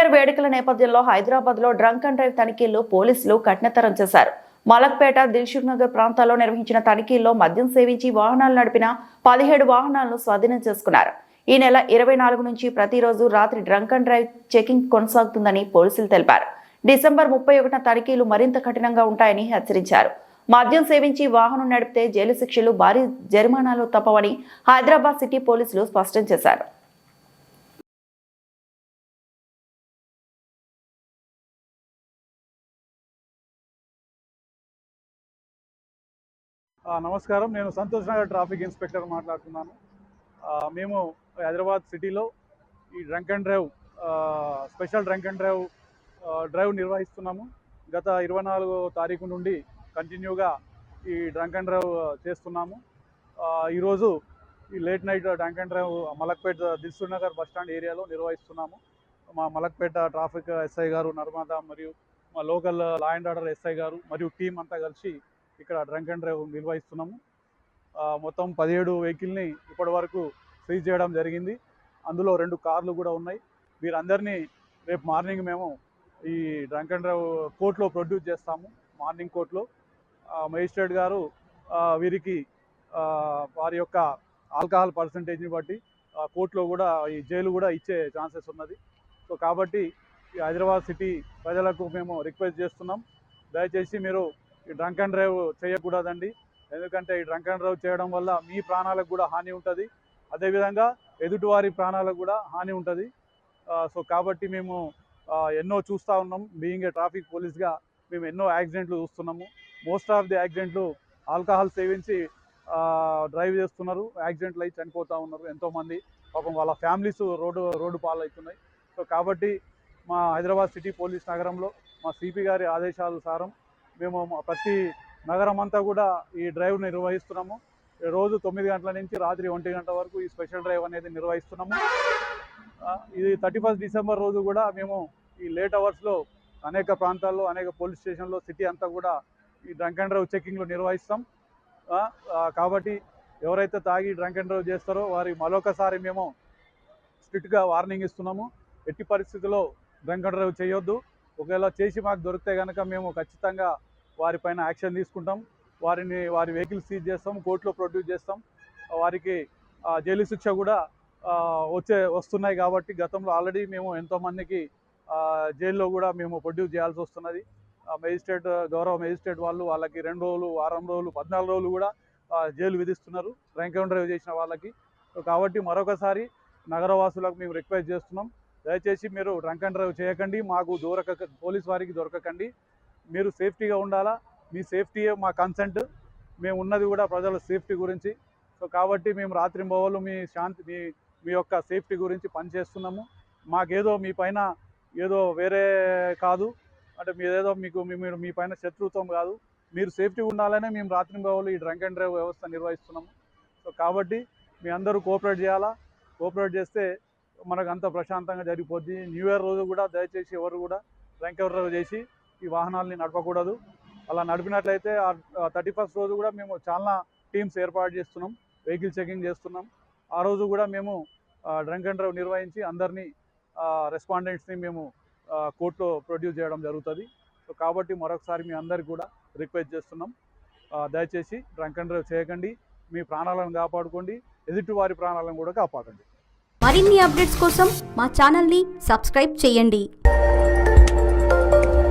Year వేడుకల నేపథ్యంలో హైదరాబాద్లో డ్రంక్ అండ్ డ్రైవ్ తనిఖీల్లో పోలీసులు కఠినతరం చేశారు. మలక్పేట, దిల్సుఖ్ నగర్ ప్రాంతాల్లో నిర్వహించిన తనిఖీల్లో మద్యం సేవించి వాహనాలు నడిపిన 17 వాహనాలను స్వాధీనం చేసుకున్నారు. ఈ నెల 24 నుంచి ప్రతిరోజు రాత్రి డ్రంక్ అండ్ డ్రైవ్ చెకింగ్ కొనసాగుతుందని పోలీసులు తెలిపారు. డిసెంబర్ 31న తనిఖీలు మరింత కఠినంగా ఉంటాయని హెచ్చరించారు. మద్యం సేవించి వాహనం నడిపితే జైలు శిక్షలు, భారీ జరిమానాలు తప్పవని హైదరాబాద్ సిటీ పోలీసులు స్పష్టం చేశారు. నమస్కారం, నేను సంతోష్ నగర్ ట్రాఫిక్ ఇన్స్పెక్టర్ మాట్లాడుతున్నాను. మేము హైదరాబాద్ సిటీలో ఈ drunk and drive special drunk and drive నిర్వహిస్తున్నాము. గత 24వ తారీఖు నుండి కంటిన్యూగా ఈ డ్రంక్ అండ్ డ్రైవ్ చేస్తున్నాము. ఈరోజు ఈ late night drunk and drive Malakpet Dilsukh Nagar bus stand ఏరియాలో నిర్వహిస్తున్నాము. మా మలక్పేట ట్రాఫిక్ ఎస్ఐ గారు నర్మదా మరియు మా local law and order SI గారు మరియు టీం అంతా కలిసి ఇక్కడ డ్రంక్ అండ్ డ్రైవ్ నిర్వహిస్తున్నాము. మొత్తం 17 వెహికల్ని ఇప్పటి వరకు సీజ్ చేయడం జరిగింది. అందులో 2 కార్లు కూడా ఉన్నాయి. వీరందరినీ రేపు మార్నింగ్ మేము ఈ డ్రంక్ అండ్ డ్రైవ్ కోర్టులో ప్రొడ్యూస్ చేస్తాము. మార్నింగ్ కోర్టులో మేజిస్ట్రేట్ గారు వీరికి వారి యొక్క ఆల్కహాల్ పర్సంటేజ్ని బట్టి కోర్టులో కూడా ఈ జైలు కూడా ఇచ్చే ఛాన్సెస్ ఉన్నది. సో కాబట్టి ఈ హైదరాబాద్ సిటీ ప్రజలకు మేము రిక్వెస్ట్ చేస్తున్నాం, దయచేసి మీరు ఈ డ్రంక్ అండ్ డ్రైవ్ చేయకూడదండి. ఎందుకంటే ఈ డ్రంక్ అండ్ డ్రైవ్ చేయడం వల్ల మీ ప్రాణాలకు కూడా హాని ఉంటుంది, అదేవిధంగా ఎదుటివారి ప్రాణాలకు కూడా హాని ఉంటుంది. సో కాబట్టి మేము ఎన్నో చూస్తూ ఉన్నాం. బీయింగ్ ఏ ట్రాఫిక్ పోలీస్గా మేము ఎన్నో యాక్సిడెంట్లు చూస్తున్నాము. మోస్ట్ ఆఫ్ ది యాక్సిడెంట్లు ఆల్కహాల్ సేవించి డ్రైవ్ చేస్తున్నారు, యాక్సిడెంట్లు అయి చనిపోతూ ఉన్నారు. ఎంతోమంది పాపం వాళ్ళ ఫ్యామిలీస్ రోడ్డు పాలవుతున్నాయి. సో కాబట్టి మా హైదరాబాద్ సిటీ పోలీస్ నగరంలో మా సిపి గారి ఆదేశానుసారం మేము ప్రతి నగరం అంతా కూడా ఈ డ్రైవ్ నిర్వహిస్తున్నాము. రోజు 9 గంటల నుంచి రాత్రి 1 గంట వరకు ఈ స్పెషల్ డ్రైవ్ అనేది నిర్వహిస్తున్నాము. ఇది 31 డిసెంబర్ రోజు కూడా మేము ఈ లేట్ అవర్స్లో అనేక ప్రాంతాల్లో, అనేక పోలీస్ స్టేషన్లో సిటీ అంతా కూడా ఈ డ్రంక్ అండ్ డ్రైవ్ చెకింగ్లు నిర్వహిస్తాం. కాబట్టి ఎవరైతే తాగి డ్రంక్ అండ్ డ్రైవ్ చేస్తారో వారి మరొకసారి మేము స్ట్రిక్ట్గా వార్నింగ్ ఇస్తున్నాము. ఎట్టి పరిస్థితుల్లో డ్రంక్ అండ్ డ్రైవ్ చేయొద్దు. ఒకవేళ చేసి మాకు దొరికితే కనుక మేము ఖచ్చితంగా వారిపైన యాక్షన్ తీసుకుంటాం. వారి వెహికల్ సీజ్ చేస్తాం, కోర్టులో ప్రొడ్యూస్ చేస్తాం. వారికి జైలు శిక్ష కూడా వస్తున్నాయి. కాబట్టి గతంలో ఆల్రెడీ మేము ఎంతోమందికి జైల్లో కూడా మేము ప్రొడ్యూస్ చేయాల్సి వస్తున్నది. గౌరవ మేజిస్ట్రేట్ వాళ్ళకి 2 రోజులు, వారం రోజులు, 14 రోజులు కూడా జైలు విధిస్తున్నారు డ్రంక్ అండ్ డ్రైవ్ చేసిన వాళ్ళకి. కాబట్టి మరొకసారి నగరవాసులకు మేము రిక్వెస్ట్ చేస్తున్నాం, దయచేసి మీరు డ్రంక్ అండ్ డ్రైవ్ చేయకండి, మాకు పోలీస్ వారికి దొరకకండి. మీరు సేఫ్టీగా ఉండాలా, మీ సేఫ్టీయే మా కన్సెంట్. మేము ఉన్నది కూడా ప్రజల సేఫ్టీ గురించి. సో కాబట్టి మేము రాత్రింబవళ్ళు మీ యొక్క సేఫ్టీ గురించి పనిచేస్తున్నాము. మాకేదో మీ పైన ఏదో వేరే కాదు, అంటే మీరు మీ పైన శత్రుత్వం కాదు, మీరు సేఫ్టీ ఉండాలనే మేము రాత్రింబవళ్ళు ఈ డ్రంక్ అండ్ డ్రైవ్ వ్యవస్థ నిర్వహిస్తున్నాము. సో కాబట్టి మీ అందరూ కోఆపరేట్ చేయాలా. కోఆపరేట్ చేస్తే మనకు అంత ప్రశాంతంగా జరిగిపోద్ది. న్యూ ఇయర్ రోజు కూడా దయచేసి ఎవరు కూడా డ్రంక్ అండ్ డ్రైవ్ చేసి ఈ వాహనాలని నడపకూడదు. అలా నడిపినట్లయితే 31st రోజు కూడా మేము చాలా టీమ్స్ ఏర్పాటు చేస్తున్నాం, వెహికల్ చెకింగ్ చేస్తున్నాం. ఆ రోజు కూడా మేము డ్రంక్ అండ్ డ్రైవ్ నిర్వహించి అందరినీ రెస్పాండెంట్స్ని మేము కోర్టులో ప్రొడ్యూస్ చేయడం జరుగుతుంది. సో కాబట్టి మరొకసారి మీ అందరికి కూడా రిక్వెస్ట్ చేస్తున్నాం, దయచేసి డ్రంక్ అండ్ డ్రైవ్ చేయకండి, మీ ప్రాణాలను కాపాడుకోండి, ఎదుటి వారి ప్రాణాలను కూడా కాపాడండి. మరిన్ని అప్డేట్స్ కోసం మా ఛానల్ని సబ్స్క్రైబ్ చేయండి.